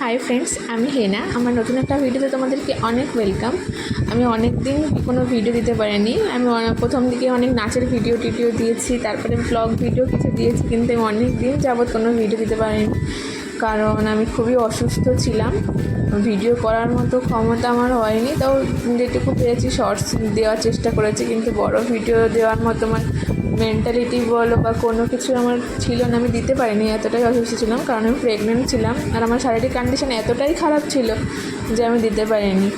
Hi friends, আমি হেনা। আমার নতুন একটা ভিডিওতে তোমাদেরকে অনেক ওয়েলকাম। আমি অনেক দিন কোনো ভিডিও দিতে পারিনি। আমি প্রথম দিকে অনেক নাচের ভিডিও দিয়েছি, তারপরে ব্লগ ভিডিও কিছু দিয়েছি, কিন্তু আমি অনেক দিন যাবৎ কোনো ভিডিও দিতে পারিনি, কারণ আমি খুবই অসুস্থ ছিলাম। ভিডিও করার মতো ক্ষমতা আমার হয়নি, তাও যেটুকু পেরেছি শর্টস দেওয়ার চেষ্টা করেছি, কিন্তু বড় ভিডিও দেওয়ার মতো আমার মেন্টালিটি বলো বা কোনো কিছু আমার ছিল না, আমি দিতে পারিনি। এতটাই অসুস্থ ছিলাম, কারণ আমি প্রেগনেন্ট ছিলাম আর আমার শারীরিক কন্ডিশন এতটাই খারাপ ছিল যে আমি দিতে পারিনি।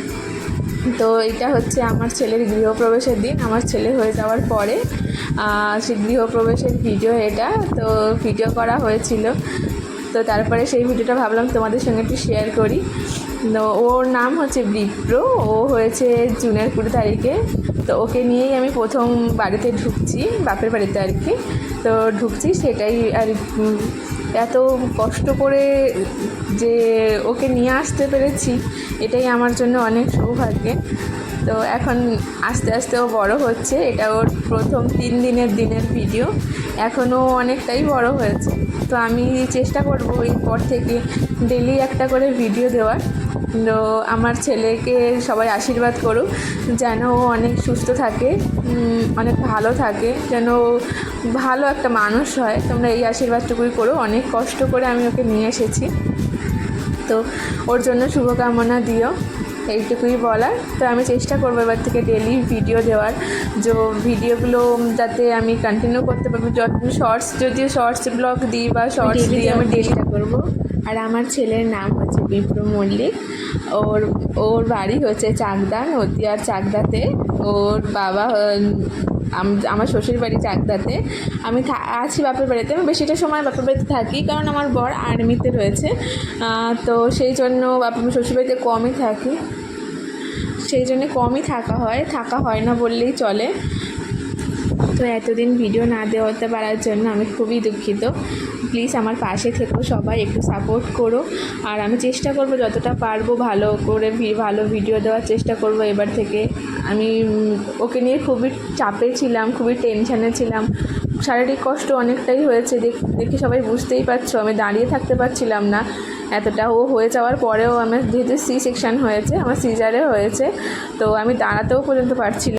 তো এটা হচ্ছে আমার ছেলের গৃহপ্রবেশের দিন, আমার ছেলে হয়ে যাওয়ার পরে সে গৃহপ্রবেশের ভিডিও এটা। তো ভিডিও করা হয়েছিল, তো তারপরে সেই ভিডিওটা ভাবলাম তোমাদের সঙ্গে একটু শেয়ার করি। তো ওর নাম হচ্ছে বিপ্র, ও হয়েছে জুনের 20 তারিখে। তো ওকে নিয়েই আমি প্রথম বাড়িতে ঢুকছি, বাপের বাড়িতে আর কি। তো ঢুকছি সেটাই আর এত কষ্ট করে যে ওকে নিয়ে আসতে পেরেছি, এটাই আমার জন্য অনেক সৌভাগ্যের। তো এখন আস্তে আস্তে ও বড় হচ্ছে, এটা ওর প্রথম 3 দিনের ভিডিও। এখনও অনেকটাই বড় হয়েছে, তো আমি চেষ্টা করব এরপর থেকে ডেলি একটা করে ভিডিও দেওয়ার। তো আমার ছেলেকে সবাই আশীর্বাদ করুক যেন ও অনেক সুস্থ থাকে, অনেক ভালো থাকে, যেন ভালো একটা মানুষ হয়। তোমরা এই আশীর্বাদটুকুই করো। অনেক কষ্ট করে আমি ওকে নিয়ে এসেছি, তো ওর জন্য শুভকামনা দিও, এইটুকুই বলার। তো আমি চেষ্টা করবো এবার থেকে ডেলি ভিডিও দেওয়ার, যে ভিডিওগুলো যাতে আমি কন্টিনিউ করতে পারবো। যদিও শর্টস ব্লগ দিই বা শর্টস দিই, আমি ডেলিটা করবো। আর আমার ছেলের নাম হচ্ছে বিপ্র মল্লিক। ওর বাড়ি হচ্ছে চাকদা, নদিয়ার চাকদাতে। ওর বাবা আমার শ্বশুর বাড়ি চাকদাতে। আমি আছি বাপের বাড়িতে। আমি বেশিটা সময় বাপের বাড়িতে থাকি, কারণ আমার বর আর্মিতে রয়েছে। তো সেই জন্য শ্বশুর বাড়িতে কমই থাকি, সেই জন্য কমই থাকা হয় না বললেই চলে। তো এতদিন ভিডিও না দেওয়াতে পারার জন্য আমি খুবই দুঃখিত। প্লিজ আমার পাশে থেকো, সবাই একটু সাপোর্ট করো। আর আমি চেষ্টা করব যতটা পারবো ভালো করে ভালো ভিডিও দেওয়ার চেষ্টা করব এবার থেকে। আমি ওকে নিয়ে খুবই চাপে ছিলাম, খুবই টেনশানে ছিলাম। শারীরিক কষ্ট অনেকটাই হয়েছে, দেখে সবাই বুঝতেই পারছো। আমি দাঁড়িয়ে থাকতে পারছিলাম না এতটা। ও হয়ে যাওয়ার পরেও আমার যেহেতু সি সেকশান হয়েছে, আমার সিজারে হয়েছে, তো আমি দাঁড়াতেও পর্যন্ত পারছিলাম।